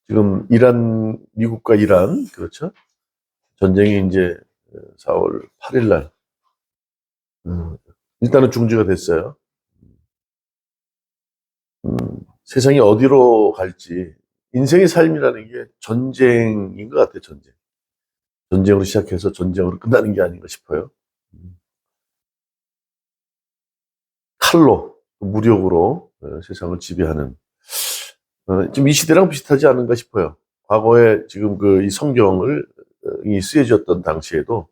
지금 미국과 이란, 그렇죠? 전쟁이 이제 4월 8일 날, 일단은 중지가 됐어요. 음, 세상이 어디로 갈지, 인생의 삶이라는 게 전쟁인 것 같아요, 전쟁. 전쟁으로 시작해서 전쟁으로 끝나는 게 아닌가 싶어요. 음, 칼로, 무력으로 세상을 지배하는, 좀 이 시대랑 비슷하지 않은가 싶어요. 과거에 지금 이 성경을 이 쓰여졌던 당시에도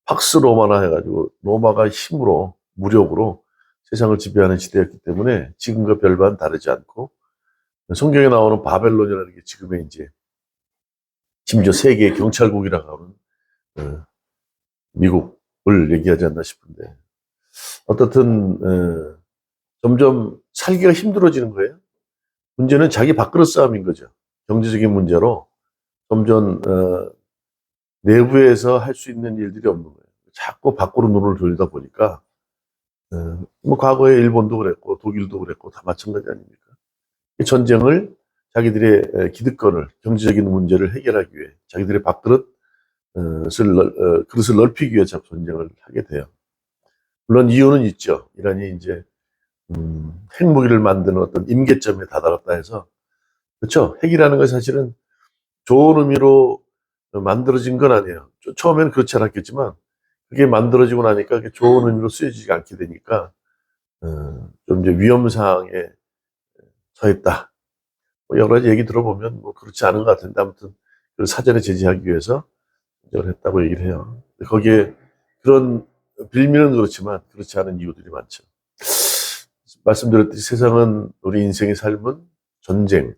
팍스 로마나 해가지고 로마가 힘으로 무력으로 세상을 지배하는 시대였기 때문에 지금과 별반 다르지 않고 성경에 나오는 바벨론이라는 게 지금의 이제 심지어 세계 경찰국이라고 하는 미국을 얘기하지 않나 싶은데 어떻든 점점 살기가 힘들어지는 거예요. 문제는 자기 밥그릇 싸움인 거죠. 경제적인 문제로 점점 내부에서 할 수 있는 일들이 없는 거예요. 자꾸 밖으로 눈을 돌리다 보니까 뭐 과거에 일본도 그랬고 독일도 그랬고 다 마찬가지 아닙니까? 이 전쟁을 자기들의 기득권을 경제적인 문제를 해결하기 위해 자기들의 그릇을 넓히기 위해 자꾸 전쟁을 하게 돼요. 물론 이유는 있죠. 이란이 이제 핵무기를 만드는 어떤 임계점에 다다랐다 해서 그렇죠. 핵이라는 것이 사실은 좋은 의미로 만들어진 건 아니에요. 처음에는 그렇지 않았겠지만 그게 만들어지고 나니까 그게 좋은 의미로 쓰여지지 않게 되니까 좀 이제 위험상에 처했다. 뭐 여러 가지 얘기 들어보면 뭐 그렇지 않은 것 같은데 아무튼 그 사전에 제지하기 위해서 이걸 했다고 얘기를 해요. 거기에 그런 빌미는 그렇지만 그렇지 않은 이유들이 많죠. 말씀드렸듯이 세상은 우리 인생의 삶은 전쟁,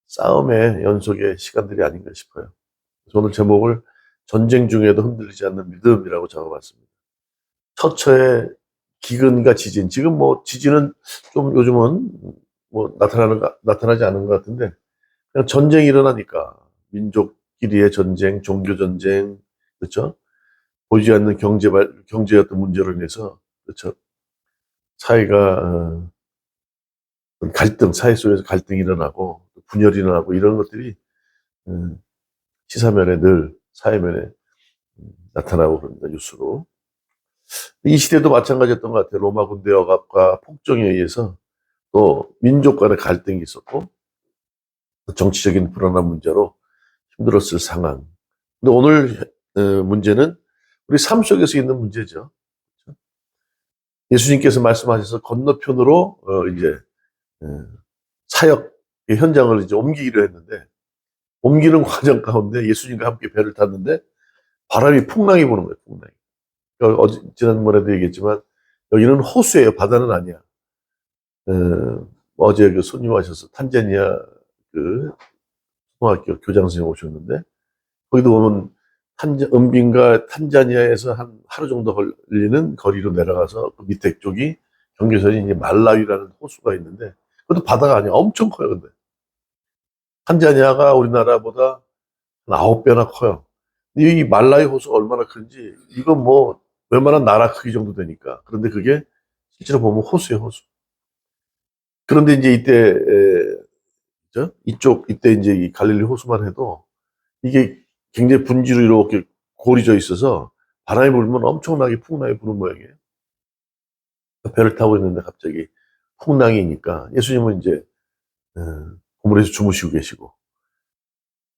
싸움의 연속의 시간들이 아닌가 싶어요. 그래서 오늘 제목을 전쟁 중에도 흔들리지 않는 믿음이라고 적어봤습니다. 처처의 기근과 지진. 지금 뭐 지진은 좀 요즘은 뭐 나타나지 않은 것 같은데 그냥 전쟁이 일어나니까 민족끼리의 전쟁, 종교 전쟁, 그렇죠? 보이지 않는 경제 어떤 문제로 인해서 그렇죠? 사회가 갈등, 사회 속에서 갈등이 일어나고 분열이 일어나고 이런 것들이 음, 시사면에 늘 사회면에 나타나고 그럽니다. 뉴스로. 이 시대도 마찬가지였던 것 같아요. 로마 군대 억압과 폭정에 의해서 또 민족 간의 갈등이 있었고 정치적인 불안한 문제로 힘들었을 상황. 근데 오늘 문제는 우리 삶 속에서 있는 문제죠. 예수님께서 말씀하셔서 건너편으로 이제 사역의 현장을 이제 옮기기로 했는데 옮기는 과정 가운데 예수님과 함께 배를 탔는데 바람이 풍랑이 부는 거예요. 풍랑이. 그러니까 지난번에도 얘기했지만 여기는 호수예요. 바다는 아니야. 어제 그 손님 하셔서 탄자니아 그 초등학교 교장 선생님 오셨는데 거기도 보면 은빈과 탄자니아에서 한 하루 정도 걸리는 거리로 내려가서 그 밑에 쪽이 경계선이 이제 말라위라는 호수가 있는데 그것도 바다가 아니야. 엄청 커요. 근데 탄자니아가 우리나라보다 한 9배나 커요. 근데 이 말라위 호수가 얼마나 큰지 이건 뭐 웬만한 나라 크기 정도 되니까. 그런데 그게 실제로 보면 호수예요, 호수. 그런데 이제 이때 이제 이 갈릴리 호수만 해도 이게 굉장히 분지로 이렇게 고리져 있어서 바람이 불면 엄청나게 풍랑이 부는 모양이에요. 배를 타고 있는데 갑자기 풍랑이니까 예수님은 이제 고물에서 주무시고 계시고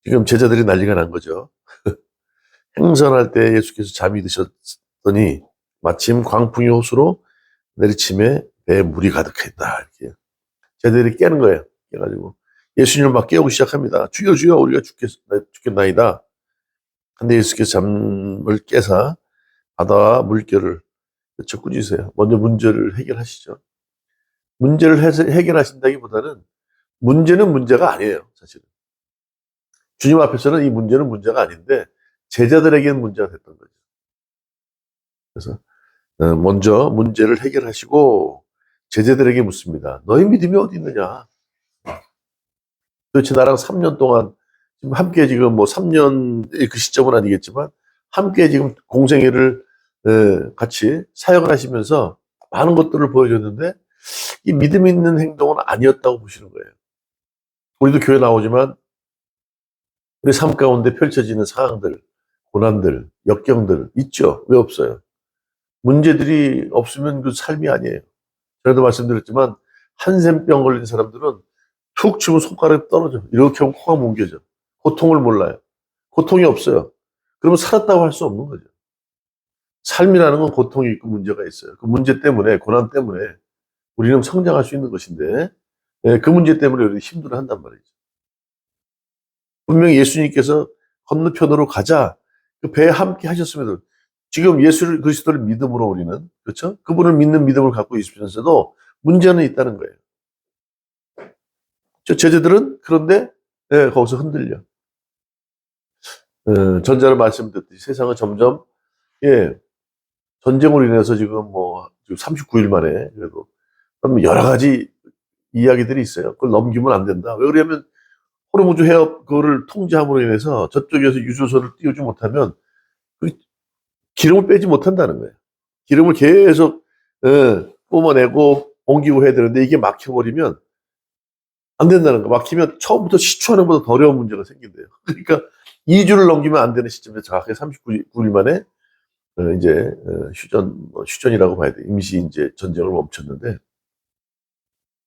지금 제자들이 난리가 난 거죠. 행선할 때 예수께서 잠이 드셨더니 마침 광풍이 호수로 내리침에 배에 물이 가득했다. 이렇게 제자들이 깨는 거예요. 깨가지고 예수님을 막 깨우기 시작합니다. 주여 주여 우리가 죽겠나이다. 근데 예수께서 잠을 깨사 바다와 물결을 꾸짖으세요. 먼저 문제를 해결하시죠. 문제를 해결하신다기보다는 문제는 문제가 아니에요. 사실은. 주님 앞에서는 이 문제는 문제가 아닌데 제자들에게는 문제가 됐던 거죠. 그래서 먼저 문제를 해결하시고 제자들에게 묻습니다. 너희 믿음이 어디 있느냐? 도대체 나랑 3년 동안 지금 함께 지금 뭐 3년의 그 시점은 아니겠지만 함께 지금 공생애를 같이 사역을 하시면서 많은 것들을 보여줬는데 이 믿음 있는 행동은 아니었다고 보시는 거예요. 우리도 교회 나오지만 우리 삶 가운데 펼쳐지는 상황들, 고난들, 역경들 있죠. 왜 없어요? 문제들이 없으면 그 삶이 아니에요. 전에도 말씀드렸지만 한센병 걸린 사람들은 툭 치면 손가락이 떨어져. 이렇게 하면 코가 뭉개져. 고통을 몰라요. 고통이 없어요. 그러면 살았다고 할 수 없는 거죠. 삶이라는 건 고통이 있고 문제가 있어요. 그 문제 때문에, 고난 때문에 우리는 성장할 수 있는 것인데, 예, 그 문제 때문에 우리 힘들어 한단 말이죠. 분명히 예수님께서 건너편으로 가자. 그 배에 함께 하셨음에도 지금 예수 그리스도를 믿음으로 우리는, 그렇죠? 그분을 믿는 믿음을 갖고 있으면서도 문제는 있다는 거예요. 저 제자들은 그런데 예, 거기서 흔들려. 전자로 말씀드렸듯이 세상은 점점 예, 전쟁으로 인해서 지금 뭐 39일 만에 그래도 여러 가지 이야기들이 있어요. 그걸 넘기면 안 된다. 왜 그러냐면 호르무즈 해협 그거를 통제함으로 인해서 저쪽에서 유조선을 띄우지 못하면 그 기름을 빼지 못한다는 거예요. 기름을 계속 뿜어내고 옮기고 해야 되는데 이게 막혀버리면 안 된다는 거. 막히면 처음부터 시초하는 것보다 더 어려운 문제가 생긴대요. 그러니까 2주를 넘기면 안 되는 시점에 정확하게 39일 만에 이제 휴전이라고 봐야 돼. 임시 이제 전쟁을 멈췄는데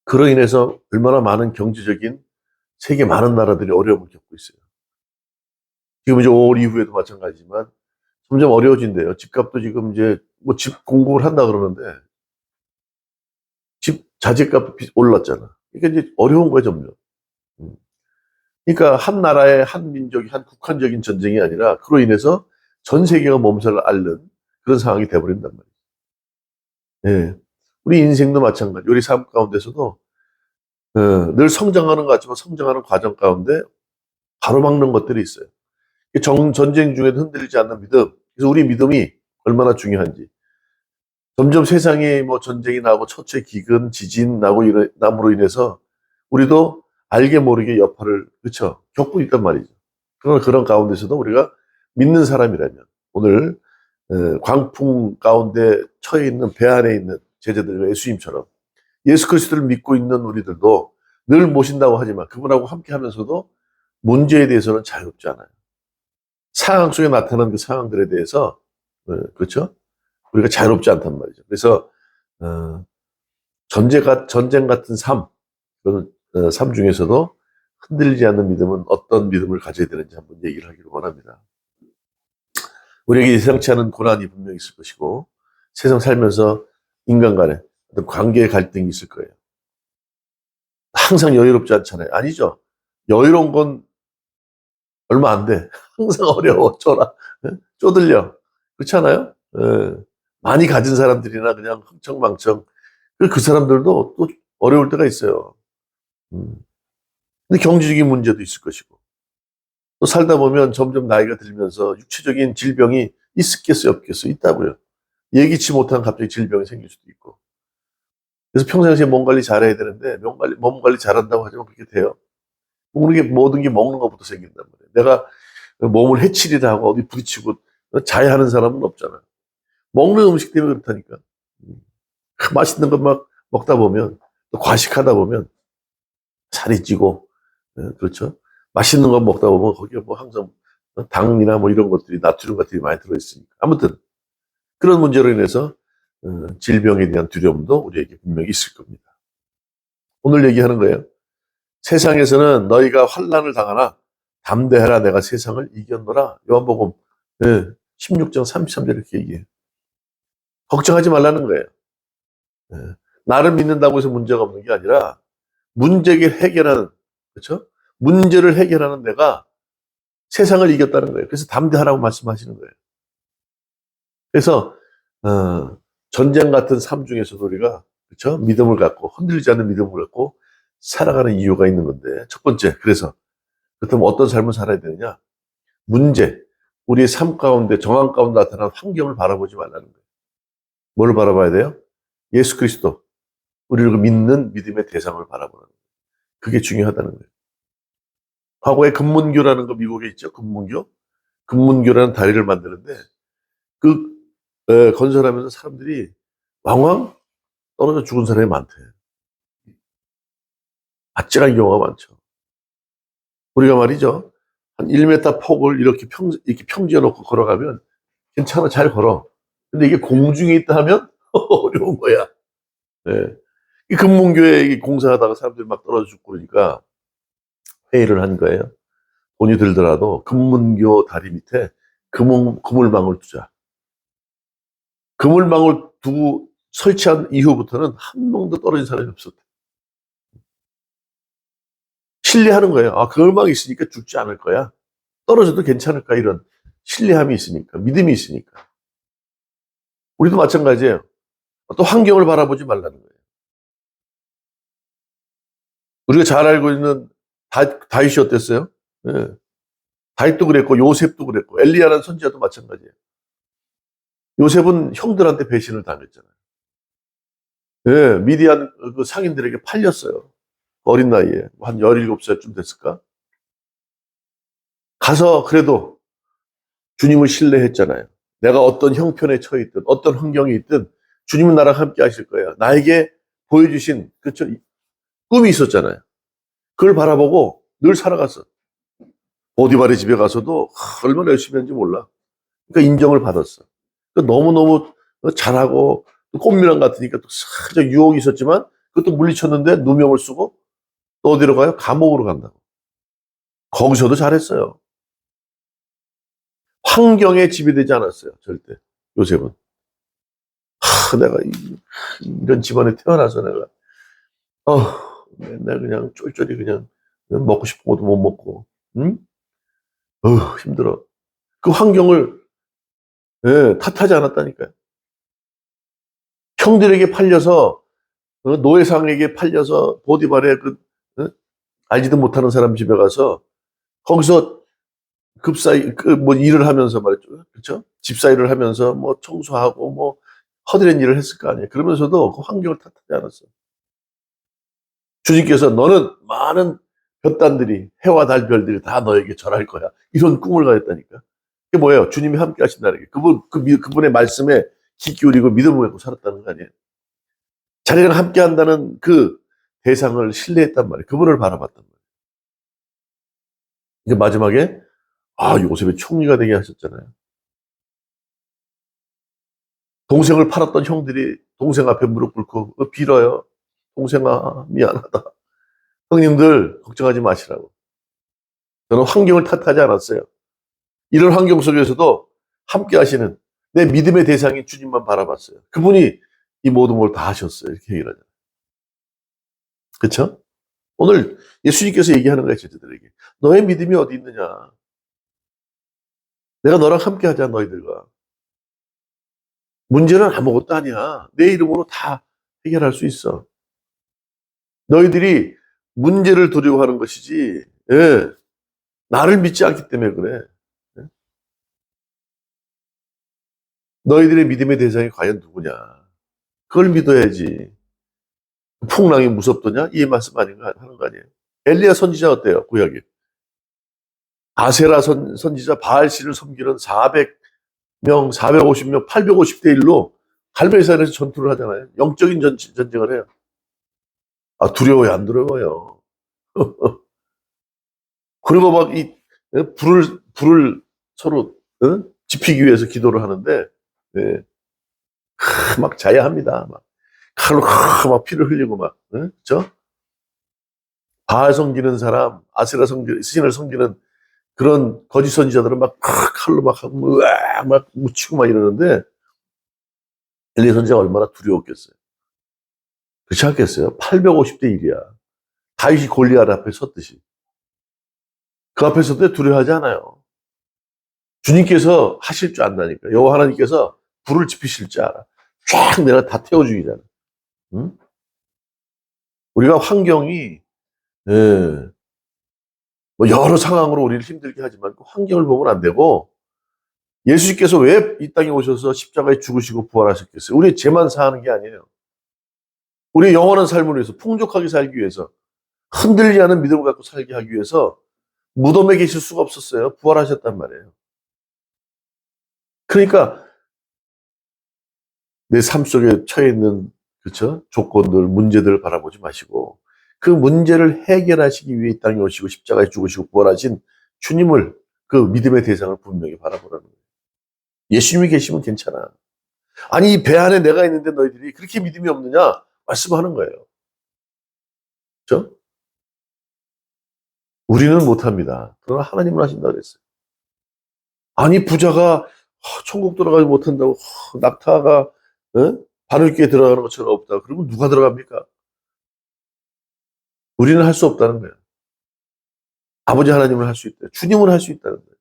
그로 인해서 얼마나 많은 경제적인 세계 많은 나라들이 어려움을 겪고 있어요. 지금 이제 5월 이후에도 마찬가지지만 점점 어려워진대요. 집값도 지금 이제 뭐 집 공급을 한다 그러는데 집 자재값 올랐잖아. 그러니까 이제 어려운 거예요, 점점. 음. 그러니까 한 나라의 한 민족이 한 국한적인 전쟁이 아니라 그로 인해서 전 세계가 몸살을 앓는 그런 상황이 돼버린단 말이에요. 예. 우리 인생도 마찬가지. 우리 삶 가운데서도 늘 성장하는 것 같지만 성장하는 과정 가운데 가로막는 것들이 있어요. 전쟁 중에도 흔들리지 않는 믿음. 그래서 우리 믿음이 얼마나 중요한지. 점점 세상에 뭐 전쟁이 나고 처체 기근, 지진 나고 남으로 인해서 우리도 알게 모르게 여파를 그쵸 겪고 있단 말이죠. 그런 가운데서도 우리가 믿는 사람이라면 오늘 광풍 가운데 처해 있는 배 안에 있는 제자들과 예수님처럼 예수 그리스도를 믿고 있는 우리들도 늘 모신다고 하지만 그분하고 함께 하면서도 문제에 대해서는 자유롭지 않아요. 상황 속에 나타나는 그 상황들에 대해서 그렇죠? 우리가 자유롭지 않단 말이죠. 그래서 어, 전쟁 같은 삶, 그런 삶 중에서도 흔들리지 않는 믿음은 어떤 믿음을 가져야 되는지 한번 얘기를 하기를 원합니다. 우리에게 예상치 않은 고난이 분명히 있을 것이고 세상 살면서 인간 간의 어떤 관계의 갈등이 있을 거예요. 항상 여유롭지 않잖아요. 아니죠. 여유로운 건 얼마 안 돼. 항상 어려워. 쪼들려. 그렇지 않아요? 많이 가진 사람들이나 그냥 흥청망청. 그 사람들도 또 어려울 때가 있어요. 음. 근데 경제적인 문제도 있을 것이고. 또 살다 보면 점점 나이가 들면서 육체적인 질병이 있겠어요, 없겠어요? 있다고요. 예기치 못한 갑자기 질병이 생길 수도 있고. 그래서 평상시에 몸 관리 잘해야 되는데, 몸 관리 잘한다고 하지만 그렇게 돼요. 모든 게 먹는 것부터 생긴단 말이에요. 내가 몸을 해치리라 하고 어디 부딪히고 자해하는 사람은 없잖아. 먹는 음식 때문에 그렇다니까. 맛있는 것 막 먹다 보면, 또 과식하다 보면 살이 찌고, 그렇죠. 맛있는 거 먹다 보면 거기에 뭐 항상 당이나 뭐 이런 것들이 나트륨 같은 게 많이 들어있으니까. 아무튼 그런 문제로 인해서 질병에 대한 두려움도 우리에게 분명히 있을 겁니다. 오늘 얘기하는 거예요. 세상에서는 너희가 환난을 당하나 담대하라 내가 세상을 이겼노라. 요한복음 16장 33절 이렇게 얘기해요. 걱정하지 말라는 거예요. 예. 나를 믿는다고 해서 문제가 없는 게 아니라 문제를 해결하는 그렇죠? 문제를 해결하는 내가 세상을 이겼다는 거예요. 그래서 담대하라고 말씀하시는 거예요. 그래서 전쟁 같은 삶 중에서도 우리가 그렇죠? 믿음을 갖고 흔들리지 않는 믿음을 갖고 살아가는 이유가 있는 건데 첫 번째 그래서 그렇다면 어떤 삶을 살아야 되느냐? 문제 우리의 삶 가운데 정황 가운데 나타나는 환경을 바라보지 말라는 거예요. 뭘 바라봐야 돼요? 예수 그리스도 우리를 믿는 믿음의 대상을 바라보는 거예요. 그게 중요하다는 거예요. 과거에 금문교라는 거 미국에 있죠. 금문교라는 다리를 만드는데 그 건설하면서 사람들이 왕왕 떨어져 죽은 사람이 많대. 아찔한 경우가 많죠. 우리가 말이죠. 한 1m 폭을 이렇게 평지에 놓고 걸어가면 괜찮아, 잘 걸어. 근데 이게 공중에 있다 하면 어려운 거야. 예. 이 금문교회 공사하다가 사람들이 막 떨어져 죽고 그러니까 회의를 한 거예요. 돈이 들더라도 금문교 다리 밑에 그물망을 두자. 그물망을 두고 설치한 이후부터는 한 명도 떨어진 사람이 없었대. 신뢰하는 거예요. 아, 그물망이 있으니까 죽지 않을 거야. 떨어져도 괜찮을까, 이런 신뢰함이 있으니까, 믿음이 있으니까. 우리도 마찬가지예요. 또 환경을 바라보지 말라는 거예요. 우리가 잘 알고 있는 다윗이 어땠어요? 예. 다윗도 그랬고 요셉도 그랬고 엘리야라는 선지자도 마찬가지예요. 요셉은 형들한테 배신을 당했잖아요. 예, 미디안 그 상인들에게 팔렸어요. 어린 나이에 한 17살쯤 됐을까? 가서 그래도 주님을 신뢰했잖아요. 내가 어떤 형편에 처해 있든 어떤 환경에 있든 주님은 나랑 함께 하실 거야. 나에게 보여주신 그쵸 꿈이 있었잖아요. 그걸 바라보고 늘 살아갔어. 보디발의 집에 가서도 얼마나 열심히 했는지 몰라. 그러니까 인정을 받았어. 그러니까 너무너무 잘하고 꽃미남 같으니까 또 살짝 유혹이 있었지만 그것도 물리쳤는데 누명을 쓰고 또 어디로 가요? 감옥으로 간다고. 거기서도 잘했어요. 환경에 지배되지 않았어요. 절대. 요셉은. 내가 이런 집안에 태어나서 내가 맨날 그냥 쫄쫄이 그냥 먹고 싶은 것도 못 먹고 응? 힘들어. 그 환경을 탓하지 않았다니까요. 형들에게 팔려서 노예상에게 팔려서 보디발의 알지도 못하는 사람 집에 가서 거기서 급사이 뭐 일을 하면서 말이죠, 그렇죠? 집사일을 하면서 뭐 청소하고 뭐 허드렛 일을 했을 거 아니에요. 그러면서도 그 환경을 탓하지 않았어요. 주님께서 너는 많은 볕단들이 해와 달 별들이 다 너에게 절할 거야. 이런 꿈을 가졌다니까. 그게 뭐예요? 주님이 함께 하신다는 게 그분의 말씀에 귀 기울이고 믿음을 갖고 살았다는 거 아니에요. 자기랑 함께 한다는 그 대상을 신뢰했단 말이에요. 그분을 바라봤단 말이에요. 이제 마지막에 요셉이 총리가 되게 하셨잖아요. 동생을 팔았던 형들이 동생 앞에 무릎 꿇고 빌어요. 동생아 미안하다. 형님들 걱정하지 마시라고. 저는 환경을 탓하지 않았어요. 이런 환경 속에서도 함께 하시는 내 믿음의 대상인 주님만 바라봤어요. 그분이 이 모든 걸 다 하셨어요. 이렇게 얘기를 하잖아요. 그렇죠? 오늘 예수님께서 얘기하는 거예요. 제자들에게. 너의 믿음이 어디 있느냐. 내가 너랑 함께 하자 너희들과. 문제는 아무것도 아니야. 내 이름으로 다 해결할 수 있어. 너희들이 문제를 두려워하는 것이지 나를 믿지 않기 때문에 그래. 너희들의 믿음의 대상이 과연 누구냐. 그걸 믿어야지. 풍랑이 무섭더냐? 이 말씀 아닌가 하는 거 아니에요. 엘리야 선지자 어때요? 구약에. 아세라 선지자 바알씨를 섬기는 400명, 450명, 850대 1로 갈멜산에서 전투를 하잖아요. 영적인 전쟁을 해요. 두려워요? 안 두려워요? 그리고 막 불을 서로 지피기 위해서 기도를 하는데 막 자야합니다. 막 칼로 막 피를 흘리고 막 그렇죠? 바알 섬기는 사람, 아세라 신을 섬기는 그런 거짓 선지자들은 막 칼로 막 하고 막 묻히고 막 이러는데 엘리야 선지자가 얼마나 두려웠겠어요. 그렇지 않겠어요? 850대 1이야. 다윗이 골리앗 앞에 섰듯이. 그 앞에 섰을 때 두려워하지 않아요. 주님께서 하실 줄 안다니까. 여호와 하나님께서 불을 지피실 줄 알아. 쫙 내가 다 태워 죽이잖아. 응? 우리가 환경이 뭐 여러 상황으로 우리를 힘들게 하지만 그 환경을 보면 안 되고 예수님께서 왜 이 땅에 오셔서 십자가에 죽으시고 부활하셨겠어요? 우리 죄만 사하는 게 아니에요. 우리 영원한 삶을 위해서 풍족하게 살기 위해서 흔들리지 않은 믿음을 갖고 살게 하기 위해서 무덤에 계실 수가 없었어요. 부활하셨단 말이에요. 그러니까 내 삶 속에 처해 있는 그렇죠? 조건들, 문제들을 바라보지 마시고 그 문제를 해결하시기 위해 이 땅에 오시고 십자가에 죽으시고 부활하신 주님을, 그 믿음의 대상을 분명히 바라보라는 거예요. 예수님이 계시면 괜찮아. 아니, 이 배 안에 내가 있는데 너희들이 그렇게 믿음이 없느냐? 말씀하는 거예요. 그렇죠? 우리는 못합니다. 그러나 하나님은 하신다 그랬어요. 아니, 부자가 천국 들어가지 못한다고 낙타가 바늘귀에 들어가는 것처럼 없다. 그러면 누가 들어갑니까? 우리는 할 수 없다는 거예요. 아버지 하나님은 할 수 있다. 주님은 할 수 있다는 거예요.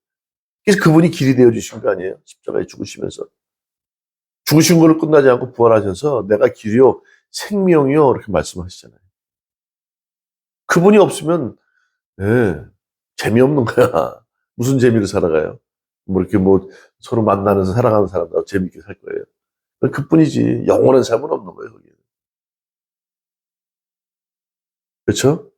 그래서 그분이 길이 되어 주신 거 아니에요? 십자가에 죽으시면서. 죽으신 걸로 끝나지 않고 부활하셔서 내가 길이요 생명이요 이렇게 말씀하시잖아요. 그분이 없으면 재미없는 거야. 무슨 재미로 살아가요? 뭐 이렇게 뭐 서로 만나면서 살아가는 사람들하고 재밌게 살 거예요. 그뿐이지 영원한 삶은 없는 거예요. 거기에. 그렇죠?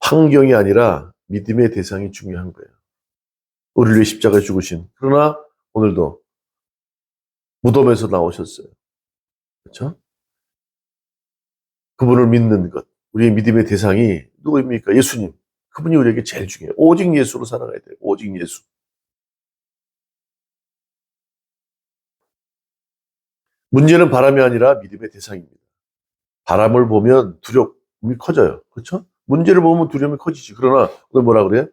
환경이 아니라 믿음의 대상이 중요한 거예요. 우리를 위해 십자가에 죽으신. 그러나 오늘도 무덤에서 나오셨어요. 그렇죠? 그분을 믿는 것. 우리의 믿음의 대상이 누구입니까? 예수님. 그분이 우리에게 제일 중요해요. 오직 예수로 살아가야 돼요. 오직 예수. 문제는 바람이 아니라 믿음의 대상입니다. 바람을 보면 두려움이 커져요. 그렇죠? 문제를 보면 두려움이 커지지. 그러나 오늘 뭐라 그래요?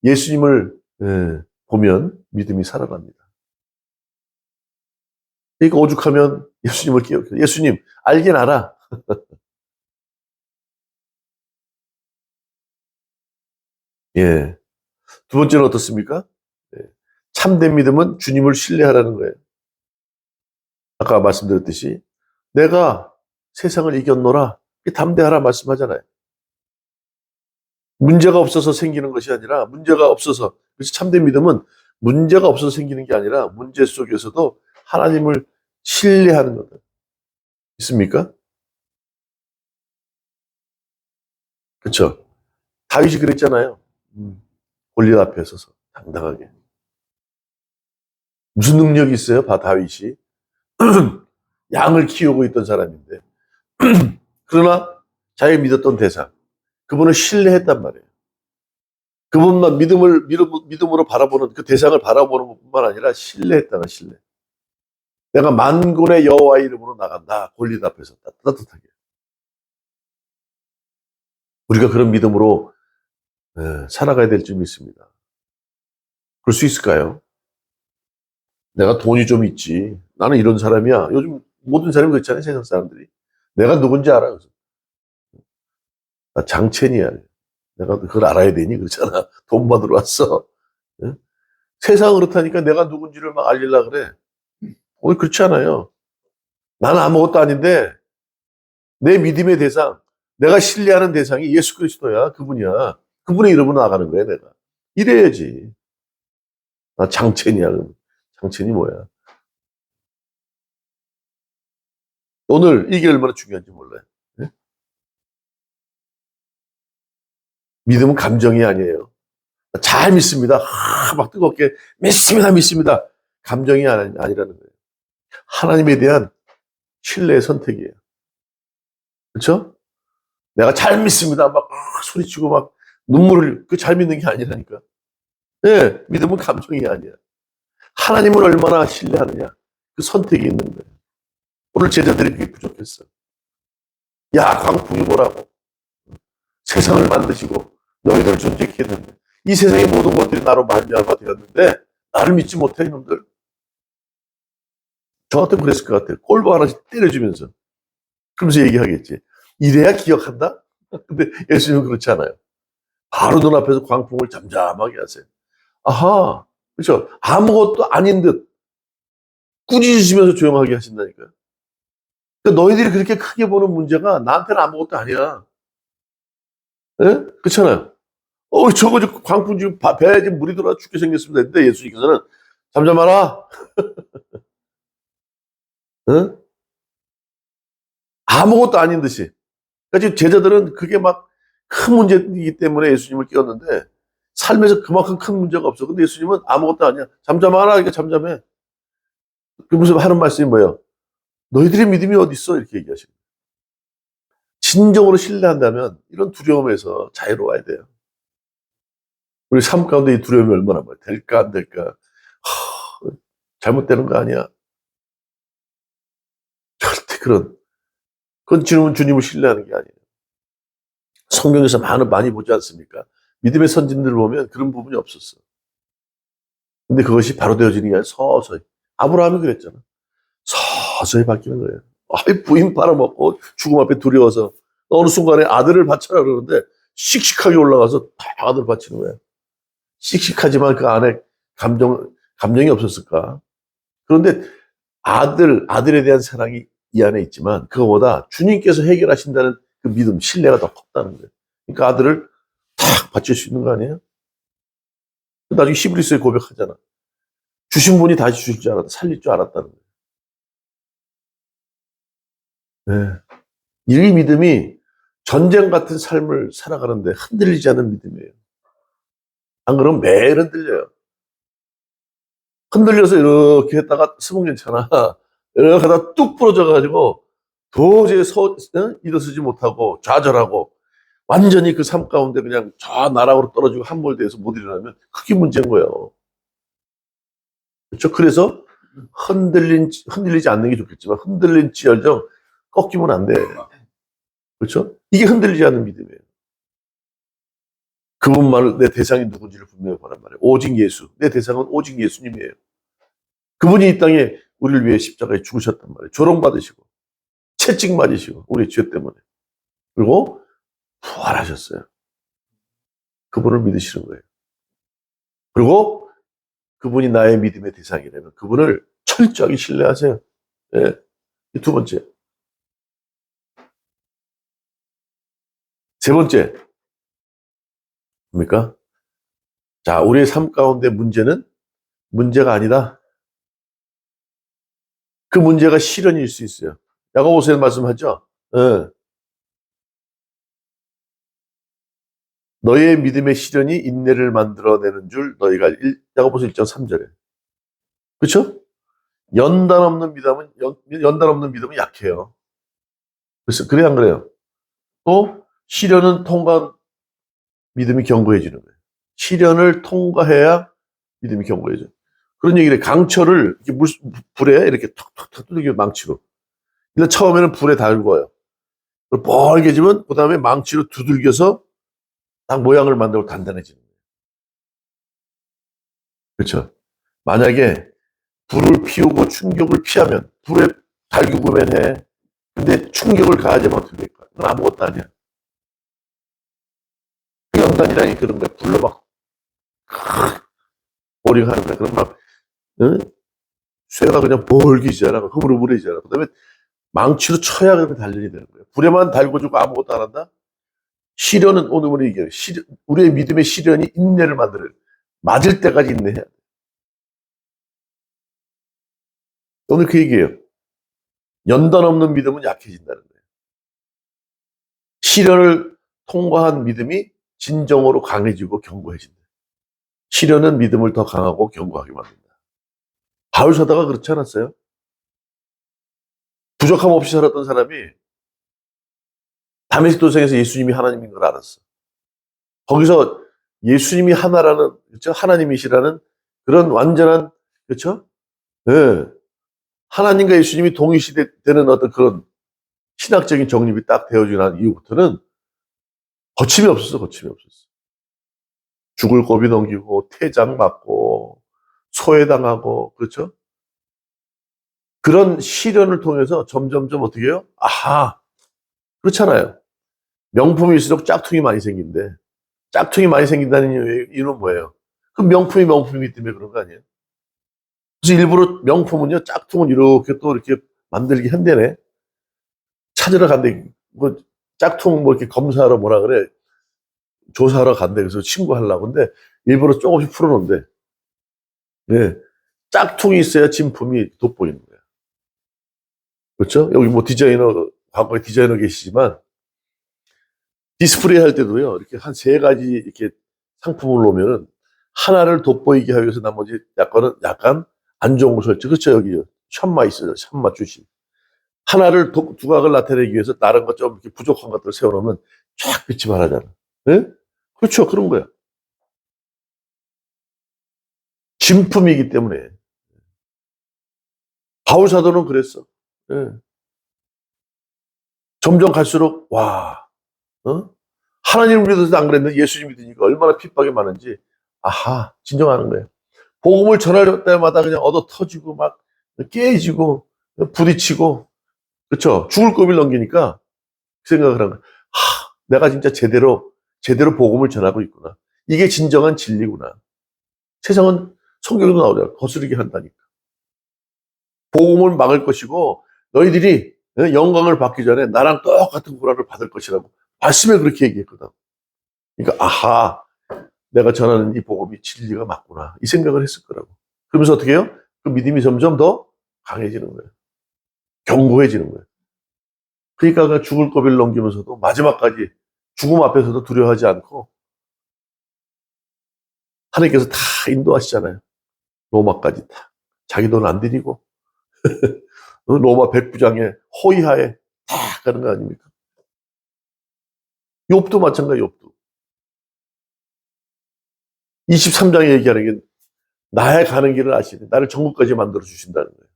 예수님을 보면 믿음이 살아납니다. 그러니까 오죽하면 예수님을 기억해요. 예수님 알긴 알아. 예. 두 번째는 어떻습니까? 예. 참된 믿음은 주님을 신뢰하라는 거예요. 아까 말씀드렸듯이 내가 세상을 이겼노라 담대하라 말씀하잖아요. 문제가 없어서 생기는 것이 아니라 문제가 없어서, 그래서 참된 믿음은 문제가 없어서 생기는 게 아니라 문제 속에서도 하나님을 신뢰하는 거다. 있습니까? 그렇죠? 다윗이 그랬잖아요. 골리앗 앞에 서서 당당하게. 무슨 능력이 있어요? 다윗이 양을 키우고 있던 사람인데 그러나 자기 믿었던 대상 그분을 신뢰했단 말이에요. 그분만 믿음으로 바라보는 그 대상을 바라보는 것뿐만 아니라 신뢰했다는 신뢰. 내가 만군의 여호와 이름으로 나간다. 골리앗 앞에서 따뜻하게. 우리가 그런 믿음으로 살아가야 될 줄 믿습니다. 그럴 수 있을까요? 내가 돈이 좀 있지. 나는 이런 사람이야. 요즘 모든 사람이 그렇잖아요. 세상 사람들이. 내가 누군지 알아. 그래서. 나 장첸이야. 내가 그걸 알아야 되니? 그렇잖아. 돈 받으러 왔어. 응? 세상은 그렇다니까 내가 누군지를 막 알리려고 그래. 오늘 그렇지 않아요. 나는 아무것도 아닌데 내 믿음의 대상, 내가 신뢰하는 대상이 예수 그리스도야. 그분이야. 그분의 이름으로 나가는 거야, 내가. 이래야지. 나 장첸이야. 장첸이 뭐야? 오늘 이게 얼마나 중요한지 몰라요. 네? 믿음은 감정이 아니에요. 잘 믿습니다. 막 뜨겁게 믿습니다, 믿습니다. 감정이 아니라는 거예요. 하나님에 대한 신뢰의 선택이에요. 그렇죠? 내가 잘 믿습니다. 막 소리치고 막 눈물을 그 잘 믿는 게 아니라니까. 예, 믿음은 감정이 아니야. 하나님을 얼마나 신뢰하느냐. 그 선택이 있는 거예요. 오늘 제자들이 그게 부족했어. 야, 광풍이 뭐라고. 세상을 만드시고 너희들 존재케 했는데 이 세상의 모든 것들이 나로 말미암아 되었는데 나를 믿지 못해 이놈들. 저 같으면 그랬을 것 같아요. 꼴보 하나씩 때려주면서. 그러면서 얘기하겠지. 이래야 기억한다? 근데 예수님은 그렇지 않아요. 바로 눈앞에서 광풍을 잠잠하게 하세요. 아하, 그렇죠. 아무것도 아닌 듯 꾸짖으시면서 조용하게 하신다니까요. 그러니까 너희들이 그렇게 크게 보는 문제가 나한테는 아무것도 아니야. 예? 그렇잖아요. 저거 광풍 지금 배에 지금 물이 들어와 죽게 생겼습니다. 근데 예수님께서는 잠잠하라. 예? 아무것도 아닌 듯이. 그러니까 지금 제자들은 그게 막 큰 문제이기 때문에 예수님을 끼웠는데 삶에서 그만큼 큰 문제가 없어. 근데 예수님은 아무것도 아니야. 잠잠하라. 그러니까 잠잠해. 그러면서 하는 말씀이 뭐예요? 너희들의 믿음이 어디 있어? 이렇게 얘기하시는 거예요. 진정으로 신뢰한다면 이런 두려움에서 자유로워야 돼요. 우리 삶 가운데 이 두려움이 얼마나 많아. 될까, 안 될까. 잘못되는 거 아니야. 절대 그건 주님을 신뢰하는 게 아니에요. 성경에서 많이 보지 않습니까? 믿음의 선진들을 보면 그런 부분이 없었어. 근데 그것이 바로 되어지는 게 아니라 서서히. 아브라함이 그랬잖아. 서서히 바뀌는 거예요. 부인 빨아먹고 죽음 앞에 두려워서 어느 순간에 아들을 바쳐라 그러는데 씩씩하게 올라가서 다 아들을 바치는 거예요. 씩씩하지만 그 안에 감정이 없었을까? 그런데 아들에 대한 사랑이 이 안에 있지만 그거보다 주님께서 해결하신다는 그 믿음, 신뢰가 더 컸다는 거예요. 그러니까 아들을 탁 바칠 수 있는 거 아니에요? 나중에 히브리서에 고백하잖아. 주신 분이 다시 주실 줄 알았다. 살릴 줄 알았다는 거예요. 네. 이 믿음이 전쟁 같은 삶을 살아가는데 흔들리지 않는 믿음이에요. 안 그러면 매일 흔들려요. 흔들려서 이렇게 했다가 스먹년잖아. 이렇게 하다가 뚝 부러져가지고 도저히 일어서지 못하고 좌절하고 완전히 그 삶 가운데 그냥 저 나락으로 떨어지고 함몰돼서 못 일어나면 그게 문제인 거예요. 그렇죠? 그래서 흔들리지 않는 게 좋겠지만 흔들린지언정 꺾이면 안 돼. 그렇죠? 이게 흔들리지 않는 믿음이에요. 그분만을 내 대상이 누군지를 분명히 보란 말이에요. 오직 예수. 내 대상은 오직 예수님이에요. 그분이 이 땅에 우리를 위해 십자가에 죽으셨단 말이에요. 조롱받으시고 채찍 맞으시고 우리 죄 때문에. 그리고 부활하셨어요. 그분을 믿으시는 거예요. 그리고 그분이 나의 믿음의 대상이라면 그분을 철저하게 신뢰하세요. 예. 두 번째. 세 번째. 뭡니까? 자, 우리의 삶 가운데 문제가 아니다. 그 문제가 시련일 수 있어요. 야고보서에 말씀하죠. 예. 너의 믿음의 시련이 인내를 만들어내는 줄 너희가 야고보서 1장 3절에. 그렇죠? 연단 없는 믿음은 약해요. 그래서 그래 안 그래요? 또 시련은 통과한 믿음이 견고해지는 거예요. 시련을 통과해야 믿음이 견고해져요. 그런 얘기를 강철을 이렇게 불에 이렇게 턱턱턱 두들겨 망치로. 일단 처음에는 불에 달궈요. 뻘개지면 그 다음에 망치로 두들겨서 딱 모양을 만들고 단단해지는 거예요. 그렇죠? 만약에 불을 피우고 충격을 피하면 불에 달구면 해. 근데 충격을 가하지면 어떻게 될까? 그건 아무것도 아니야. 연단이라는 게 그런 거야. 불로 막 오링 하는 거야. 그럼 막 응? 쇠가 그냥 벌기잖아. 흐물흐물해지잖아. 그 다음에 망치로 쳐야 그러면 단련이 되는 거예요. 불에만 달궈주고 아무것도 안 한다? 시련은 오늘 우리 얘기해요. 우리의 믿음의 시련이 인내를 만들어요. 맞을 때까지 인내해야 돼. 오늘 그 얘기예요. 연단 없는 믿음은 약해진다는 거예요. 시련을 통과한 믿음이 진정으로 강해지고 견고해진다. 시련은 믿음을 더 강하고 견고하게 만든다. 바울 사도가 그렇지 않았어요? 부족함 없이 살았던 사람이 다메섹 도상에서 예수님이 하나님인 걸 알았어. 거기서 예수님이 하나라는, 그렇죠? 하나님이시라는 그런 완전한, 그렇죠? 예. 하나님과 예수님이 동일시되는 어떤 그런 신학적인 정립이 딱 되어지고 난 이후부터는 거침이 없었어, 거침이 없었어. 죽을 고비 넘기고, 태장 맞고, 소외당하고, 그렇죠? 그런 시련을 통해서 점점점 어떻게 해요? 아하, 그렇잖아요. 명품일수록 짝퉁이 많이 생긴대. 짝퉁이 많이 생긴다는 이유는 뭐예요? 그 명품이기 때문에 그런 거 아니에요? 그래서 일부러 명품은요, 짝퉁은 이렇게 또 이렇게 만들기 한대네. 찾으러 간대. 뭐, 짝퉁 뭐 이렇게 검사하러 뭐라 그래. 조사하러 간대. 그래서 신고하려고. 근데 일부러 조금씩 풀어놓은대. 네. 짝퉁이 있어야 진품이 돋보이는 거예요. 그렇죠? 여기 뭐 과거에 디자이너 계시지만, 디스플레이 할 때도요, 이렇게 한 세 가지 이렇게 상품을 놓으면은 하나를 돋보이게 하기 위해서 나머지 약간 안 좋은 걸 설치. 그렇죠? 여기 샴마 있어요. 샴마 주신. 하나를 두각을 나타내기 위해서 다른 것 좀 이렇게 부족한 것들을 세워놓으면 쫙 빛이 바라잖아. 예? 그렇죠. 그런 거야. 진품이기 때문에. 바울 사도는 그랬어. 예. 점점 갈수록 와, 하나님을 믿어서 안 그랬는데 예수님 믿으니까 얼마나 핍박이 많은지 아하 진정하는 거예요. 복음을 전할 때마다 그냥 얻어 터지고 막 깨지고 부딪히고 그렇죠. 죽을 고비를 넘기니까 그 생각을 한 거예요. 내가 진짜 제대로 복음을 전하고 있구나. 이게 진정한 진리구나. 세상은 성경에도 나오잖아. 거스르게 한다니까. 복음을 막을 것이고 너희들이 영광을 받기 전에 나랑 똑같은 고난을 받을 것이라고 말씀에 그렇게 얘기했거든. 그러니까 아하 내가 전하는 이 복음이 진리가 맞구나 이 생각을 했을 거라고. 그러면서 어떻게 해요? 그 믿음이 점점 더 강해지는 거예요. 견고해지는 거예요. 그러니까 그 죽을 고비를 넘기면서도 마지막까지 죽음 앞에서도 두려워하지 않고 하나님께서 다 인도하시잖아요. 로마까지 다. 자기 돈 안 들이고 로마 백부장의 호위하에 다 가는 거 아닙니까? 욥도 마찬가지. 욥도 23장에 얘기하는 게 나의 가는 길을 아시니 나를 천국까지 만들어 주신다는 거예요.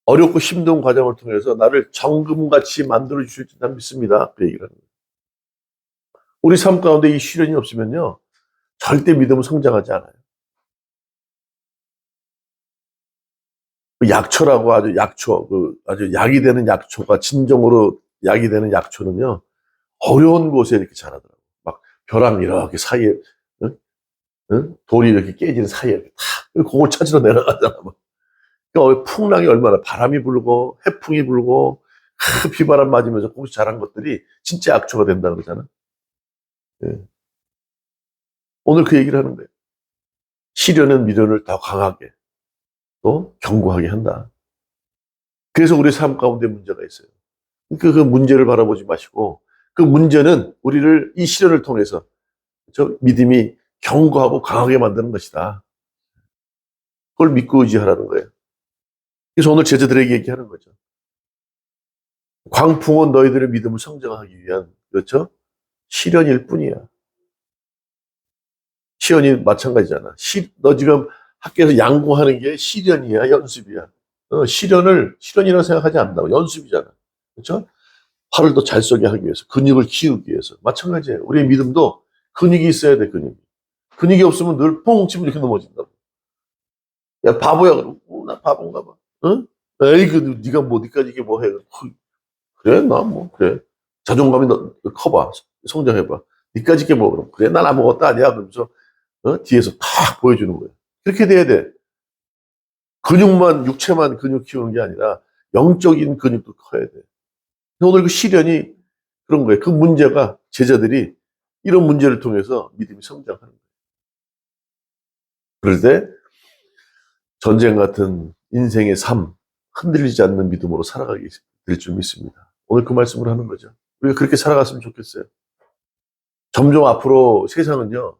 어렵고 힘든 과정을 통해서 나를 정금같이 만들어 주실 줄 난 믿습니다. 그 얘기를 하는 거예요. 우리 삶 가운데 이 시련이 없으면요 절대 믿음은 성장하지 않아요. 그 약초라고 아주 약초, 아주 약이 되는 약초가 진정으로 약이 되는 약초는요 어려운 곳에 이렇게 자라더라고요. 막 벼랑 이렇게 사이에 응? 응? 돌이 이렇게 깨지는 사이에 이렇게 탁 그걸 찾으러 내려가잖아. 그러니까 풍랑이 얼마나 바람이 불고 해풍이 불고 큰 비바람 맞으면서 거기서 자란 것들이 진짜 약초가 된다 그러잖아. 예. 오늘 그 얘기를 하는 거예요. 시련은 미련을 더 강하게 또 견고하게 한다. 그래서 우리 삶 가운데 문제가 있어요. 그 문제를 바라보지 마시고 그 문제는 우리를 이 시련을 통해서 저 믿음이 견고하고 강하게 만드는 것이다. 그걸 믿고 의지하라는 거예요. 그래서 오늘 제자들에게 얘기하는 거죠. 광풍은 너희들의 믿음을 성장하기 위한 그렇죠? 시련일 뿐이야. 시련이 마찬가지잖아. 너 지금 학교에서 양궁하는 게 시련이야, 연습이야. 시련이라고 생각하지 않는다고. 연습이잖아. 그렇죠? 팔을 더 잘 쏘게 하기 위해서, 근육을 키우기 위해서. 마찬가지예요. 우리의 믿음도 근육이 있어야 돼, 근육이. 근육이 없으면 늘 뽕 치면 이렇게 넘어진다고. 야, 바보야. 그럼, 나 바본가 봐. 응? 에이, 네가 뭐, 니까지 이게 뭐 해. 그래, 나 뭐, 그래. 자존감이 커봐. 성장해봐. 니까지 이게 뭐, 그럼. 그래, 난 아무것도 아니야. 그러면서, 뒤에서 탁 보여주는 거예요. 그렇게 돼야 돼. 육체만 근육 키우는 게 아니라, 영적인 근육도 커야 돼. 오늘 그 시련이 그런 거예요. 그 문제가 제자들이 이런 문제를 통해서 믿음이 성장하는 거예요. 그럴 때 전쟁 같은 인생의 삶, 흔들리지 않는 믿음으로 살아가게 될 줄 믿습니다. 오늘 그 말씀을 하는 거죠. 우리가 그렇게 살아갔으면 좋겠어요. 점점 앞으로 세상은요,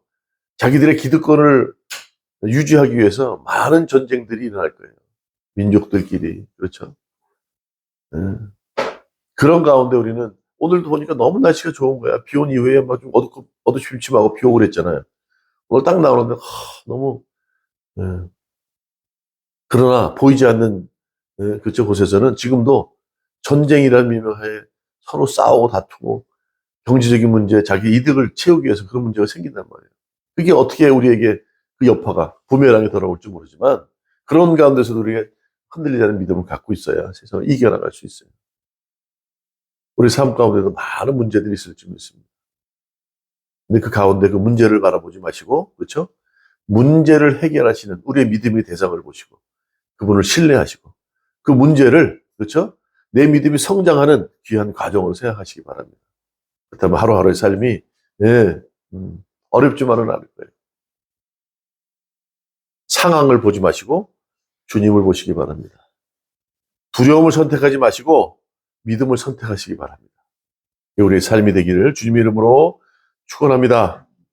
자기들의 기득권을 유지하기 위해서 많은 전쟁들이 일어날 거예요. 민족들끼리. 그렇죠. 그런 가운데 우리는 오늘도 보니까 너무 날씨가 좋은 거야. 비 온 이후에 막 좀 어두침침하고 비 오고 그랬잖아요. 오늘 딱 나오는데 너무 그러나 보이지 않는 그쪽 곳에서는 지금도 전쟁이라는 미명하에 서로 싸우고 다투고 경제적인 문제, 자기 이득을 채우기 위해서 그런 문제가 생긴단 말이에요. 그게 어떻게 우리에게 그 여파가 부메랑이 돌아올지 모르지만 그런 가운데서도 우리가 흔들리지 않는 믿음을 갖고 있어야 세상을 이겨나갈 수 있어요. 우리 삶 가운데도 많은 문제들이 있을 줄 믿습니다. 근데 그 가운데 그 문제를 바라보지 마시고, 그렇죠? 문제를 해결하시는 우리의 믿음의 대상을 보시고, 그분을 신뢰하시고, 그 문제를, 그렇죠? 내 믿음이 성장하는 귀한 과정으로 생각하시기 바랍니다. 그렇다면 하루하루의 삶이, 예, 어렵지만은 않을 거예요. 상황을 보지 마시고, 주님을 보시기 바랍니다. 두려움을 선택하지 마시고, 믿음을 선택하시기 바랍니다. 우리의 삶이 되기를 주님의 이름으로 축원합니다.